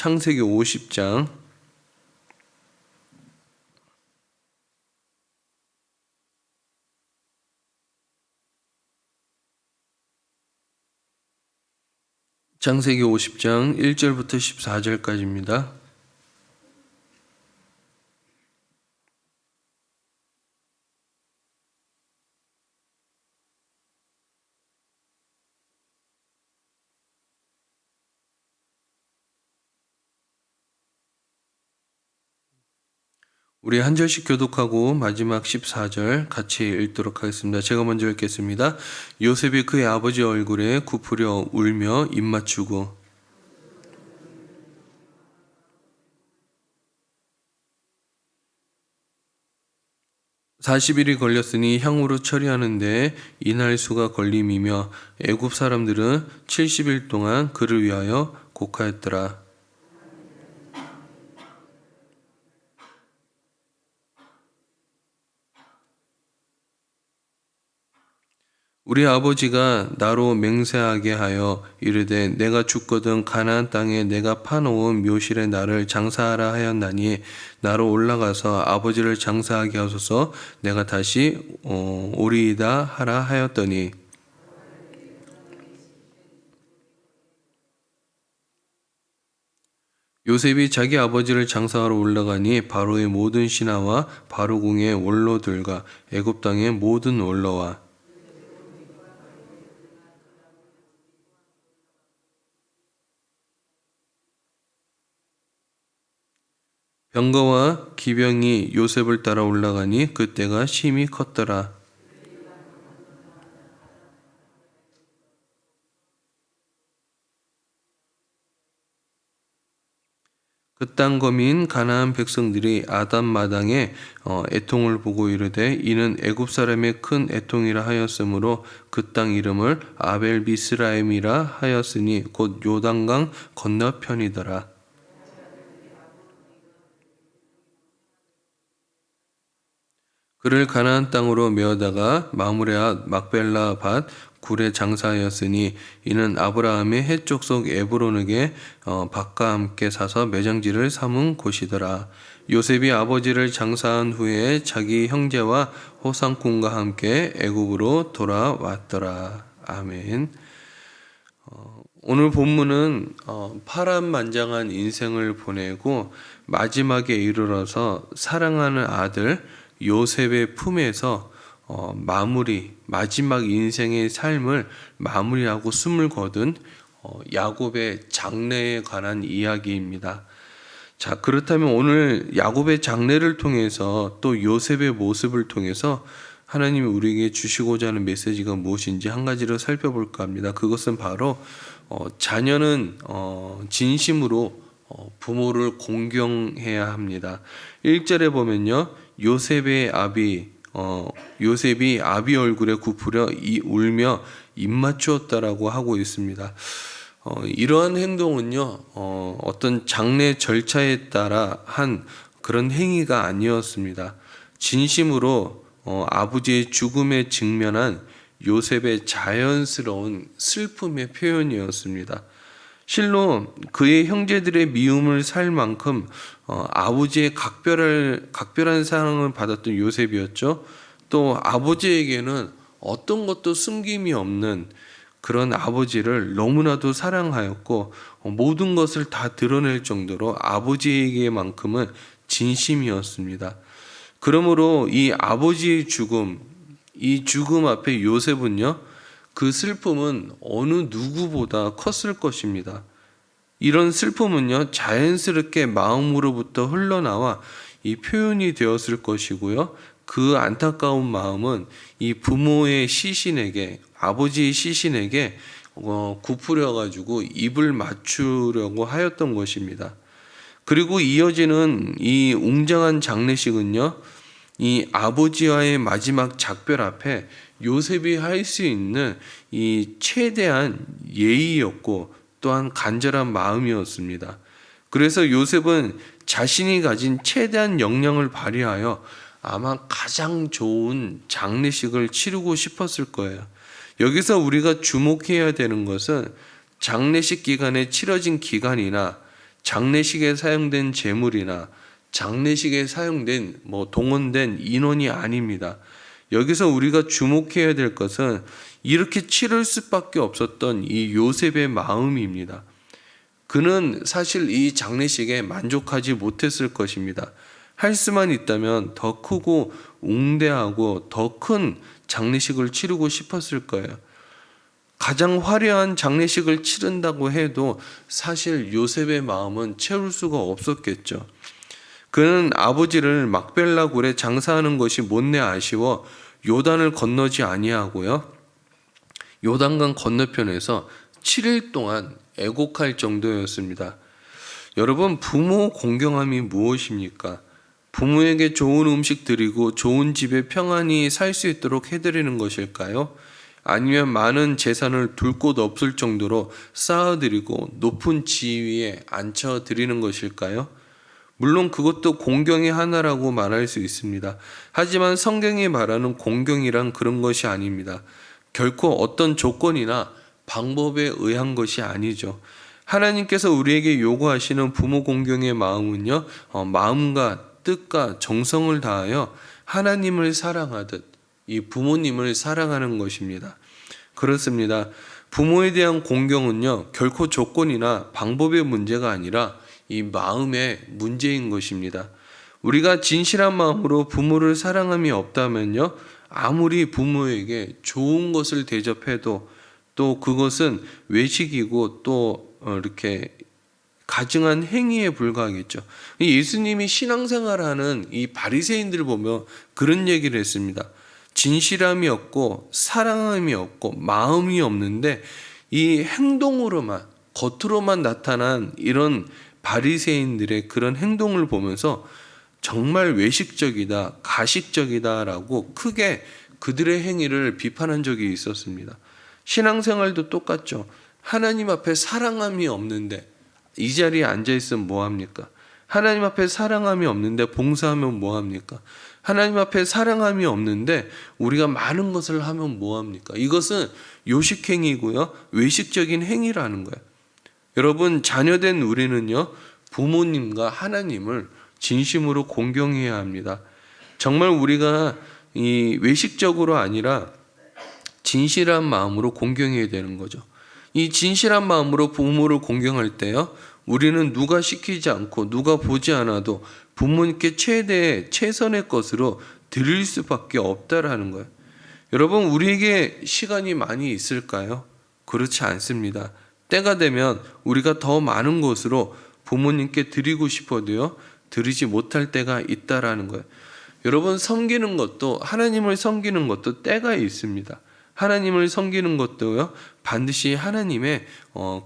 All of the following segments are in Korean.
창세기 50장 창세기 50장 1절부터 14절까지입니다. 우리 한 절씩 교독하고 마지막 14절 같이 읽도록 하겠습니다. 제가 먼저 읽겠습니다. 요셉이 그의 아버지 얼굴에 굽으려 울며 입 맞추고 40일이 걸렸으니 향후로 처리하는데 이날 수가 걸림이며 애굽 사람들은 70일 동안 그를 위하여 곡하였더라. 우리 아버지가 나로 맹세하게 하여 이르되 내가 죽거든 가나안 땅에 내가 파놓은 묘실에 나를 장사하라 하였나니 나로 올라가서 아버지를 장사하게 하소서 내가 다시 오리이다 하라 하였더니 요셉이 자기 아버지를 장사하러 올라가니 바로의 모든 신하와 바로궁의 원로들과 애굽 땅의 모든 원로와 병거와 기병이 요셉을 따라 올라가니 그때가 심히 컸더라. 그 땅 거민 가나안 백성들이 아담마당에 애통을 보고 이르되 이는 애굽 사람의 큰 애통이라 하였으므로 그 땅 이름을 아벨 미스라임이라 하였으니 곧 요단강 건너편이더라. 그를 가나안 땅으로 메어다가 마므레앗 막벨라 밭 굴에 장사하였으니 이는 아브라함의 해쪽 속 에브론에게 밭과 함께 사서 매장지를 삼은 곳이더라. 요셉이 아버지를 장사한 후에 자기 형제와 호상꾼과 함께 애굽으로 돌아왔더라. 아멘. 오늘 본문은 파란만장한 인생을 보내고 마지막에 이르러서 사랑하는 아들 요셉의 품에서 마지막 인생의 삶을 마무리하고 숨을 거둔 야곱의 장래에 관한 이야기입니다. 자, 그렇다면 오늘 야곱의 장래를 통해서 또 요셉의 모습을 통해서 하나님이 우리에게 주시고자 하는 메시지가 무엇인지 한 가지로 살펴볼까 합니다. 그것은 바로 자녀는 진심으로 부모를 공경해야 합니다. 1절에 보면요. 요셉이 아비 얼굴에 굽으려 울며 입 맞추었다라고 하고 있습니다. 이러한 행동은요, 어떤 장례 절차에 따라 한 그런 행위가 아니었습니다. 진심으로 아버지의 죽음에 직면한 요셉의 자연스러운 슬픔의 표현이었습니다. 실로 그의 형제들의 미움을 살 만큼 아버지의 각별한 사랑을 받았던 요셉이었죠. 또 아버지에게는 어떤 것도 숨김이 없는 그런 아버지를 너무나도 사랑하였고 모든 것을 다 드러낼 정도로 아버지에게만큼은 진심이었습니다. 그러므로 이 아버지의 이 죽음 앞에 요셉은요, 그 슬픔은 어느 누구보다 컸을 것입니다. 이런 슬픔은요, 자연스럽게 마음으로부터 흘러나와 이 표현이 되었을 것이고요. 그 안타까운 마음은 이 부모의 시신에게, 아버지의 시신에게 굽으려가지고 입을 맞추려고 하였던 것입니다. 그리고 이어지는 이 웅장한 장례식은요, 이 아버지와의 마지막 작별 앞에 요셉이 할 수 있는 이 최대한 예의였고 또한 간절한 마음이었습니다. 그래서 요셉은 자신이 가진 최대한 역량을 발휘하여 아마 가장 좋은 장례식을 치르고 싶었을 거예요. 여기서 우리가 주목해야 되는 것은 장례식 기간에 치러진 기간이나 장례식에 사용된 제물이나 장례식에 사용된 동원된 인원이 아닙니다. 여기서 우리가 주목해야 될 것은 이렇게 치를 수밖에 없었던 이 요셉의 마음입니다. 그는 사실 이 장례식에 만족하지 못했을 것입니다. 할 수만 있다면 더 크고 웅대하고 더 큰 장례식을 치르고 싶었을 거예요. 가장 화려한 장례식을 치른다고 해도 사실 요셉의 마음은 채울 수가 없었겠죠. 그는 아버지를 막벨라 굴에 장사하는 것이 못내 아쉬워 요단을 건너지 아니하고요, 요단강 건너편에서 7일 동안 애곡할 정도였습니다. 여러분, 부모 공경함이 무엇입니까? 부모에게 좋은 음식 드리고 좋은 집에 평안히 살 수 있도록 해드리는 것일까요? 아니면 많은 재산을 둘 곳 없을 정도로 쌓아드리고 높은 지위에 앉혀드리는 것일까요? 물론 그것도 공경의 하나라고 말할 수 있습니다. 하지만 성경이 말하는 공경이란 그런 것이 아닙니다. 결코 어떤 조건이나 방법에 의한 것이 아니죠. 하나님께서 우리에게 요구하시는 부모 공경의 마음은요, 마음과 뜻과 정성을 다하여 하나님을 사랑하듯 이 부모님을 사랑하는 것입니다. 그렇습니다. 부모에 대한 공경은요, 결코 조건이나 방법의 문제가 아니라 이 마음의 문제인 것입니다. 우리가 진실한 마음으로 부모를 사랑함이 없다면요, 아무리 부모에게 좋은 것을 대접해도 또 그것은 외식이고 또 이렇게 가증한 행위에 불과하겠죠. 예수님이 신앙생활하는 이 바리새인들을 보며 그런 얘기를 했습니다. 진실함이 없고 사랑함이 없고 마음이 없는데 이 행동으로만, 겉으로만 나타난 이런 바리새인들의 그런 행동을 보면서 정말 외식적이다, 가식적이다라고 크게 그들의 행위를 비판한 적이 있었습니다. 신앙생활도 똑같죠. 하나님 앞에 사랑함이 없는데 이 자리에 앉아있으면 뭐합니까? 하나님 앞에 사랑함이 없는데 봉사하면 뭐합니까? 하나님 앞에 사랑함이 없는데 우리가 많은 것을 하면 뭐합니까? 이것은 요식행위고요, 외식적인 행위라는 거예요. 여러분, 자녀된 우리는요, 부모님과 하나님을 진심으로 공경해야 합니다. 정말 우리가 이 외식적으로 아니라 진실한 마음으로 공경해야 되는 거죠. 이 진실한 마음으로 부모를 공경할 때요, 우리는 누가 시키지 않고 누가 보지 않아도 부모님께 최선의 것으로 드릴 수밖에 없다라는 거예요. 여러분, 우리에게 시간이 많이 있을까요? 그렇지 않습니다. 때가 되면 우리가 더 많은 것으로 부모님께 드리고 싶어도요, 드리지 못할 때가 있다라는 거예요. 여러분, 섬기는 것도, 하나님을 섬기는 것도 때가 있습니다. 하나님을 섬기는 것도요, 반드시 하나님의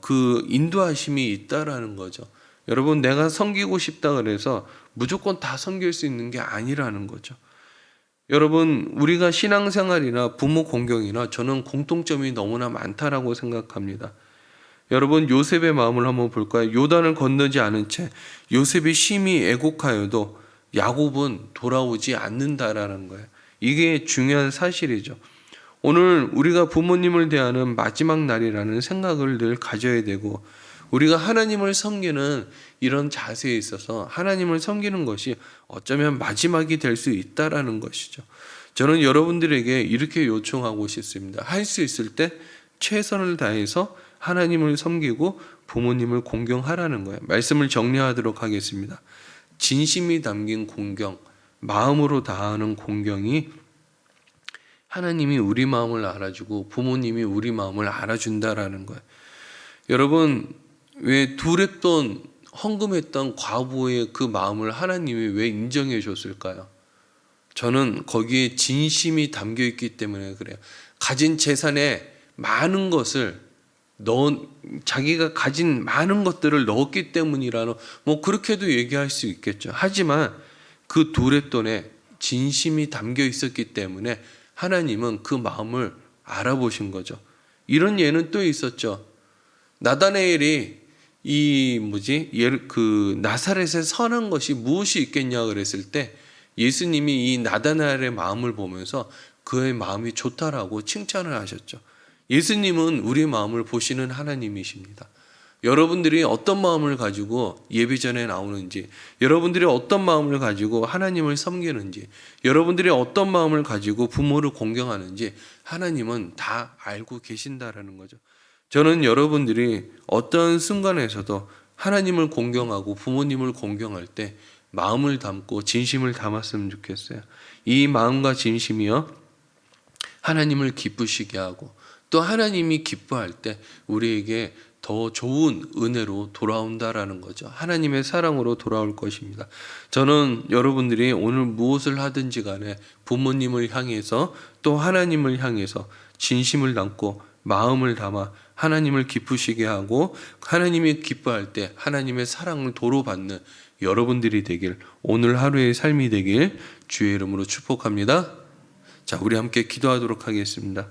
그 인도하심이 있다라는 거죠. 여러분, 내가 섬기고 싶다 그래서 무조건 다 섬길 수 있는 게 아니라는 거죠. 여러분, 우리가 신앙생활이나 부모 공경이나 저는 공통점이 너무나 많다라고 생각합니다. 여러분, 요셉의 마음을 한번 볼까요? 요단을 건너지 않은 채 요셉이 심히 애곡하여도 야곱은 돌아오지 않는다라는 거예요. 이게 중요한 사실이죠. 오늘 우리가 부모님을 대하는 마지막 날이라는 생각을 늘 가져야 되고, 우리가 하나님을 섬기는 이런 자세에 있어서 하나님을 섬기는 것이 어쩌면 마지막이 될 수 있다라는 것이죠. 저는 여러분들에게 이렇게 요청하고 싶습니다. 할 수 있을 때 최선을 다해서 하나님을 섬기고 부모님을 공경하라는 거예요. 말씀을 정리하도록 하겠습니다. 진심이 담긴 공경, 마음으로 다하는 공경이 하나님이 우리 마음을 알아주고 부모님이 우리 마음을 알아준다라는 거예요. 여러분, 왜 두렵던 헌금했던 과부의 그 마음을 하나님이 왜 인정해 줬을까요? 저는 거기에 진심이 담겨 있기 때문에 그래요. 가진 재산에 많은 것을 자기가 가진 많은 것들을 넣었기 때문이라는, 그렇게도 얘기할 수 있겠죠. 하지만 그 두렛돈에 진심이 담겨 있었기 때문에 하나님은 그 마음을 알아보신 거죠. 이런 예는 또 있었죠. 나다나엘이 나사렛에 선한 것이 무엇이 있겠냐 그랬을 때 예수님이 이 나다나엘의 마음을 보면서 그의 마음이 좋다라고 칭찬을 하셨죠. 예수님은 우리 마음을 보시는 하나님이십니다. 여러분들이 어떤 마음을 가지고 예배 전에 나오는지, 여러분들이 어떤 마음을 가지고 하나님을 섬기는지, 여러분들이 어떤 마음을 가지고 부모를 공경하는지 하나님은 다 알고 계신다라는 거죠. 저는 여러분들이 어떤 순간에서도 하나님을 공경하고 부모님을 공경할 때 마음을 담고 진심을 담았으면 좋겠어요. 이 마음과 진심이요, 하나님을 기쁘시게 하고 또 하나님이 기뻐할 때 우리에게 더 좋은 은혜로 돌아온다라는 거죠. 하나님의 사랑으로 돌아올 것입니다. 저는 여러분들이 오늘 무엇을 하든지 간에 부모님을 향해서 또 하나님을 향해서 진심을 담고 마음을 담아 하나님을 기쁘시게 하고 하나님이 기뻐할 때 하나님의 사랑을 도로 받는 여러분들이 되길, 오늘 하루의 삶이 되길 주의 이름으로 축복합니다. 자, 우리 함께 기도하도록 하겠습니다.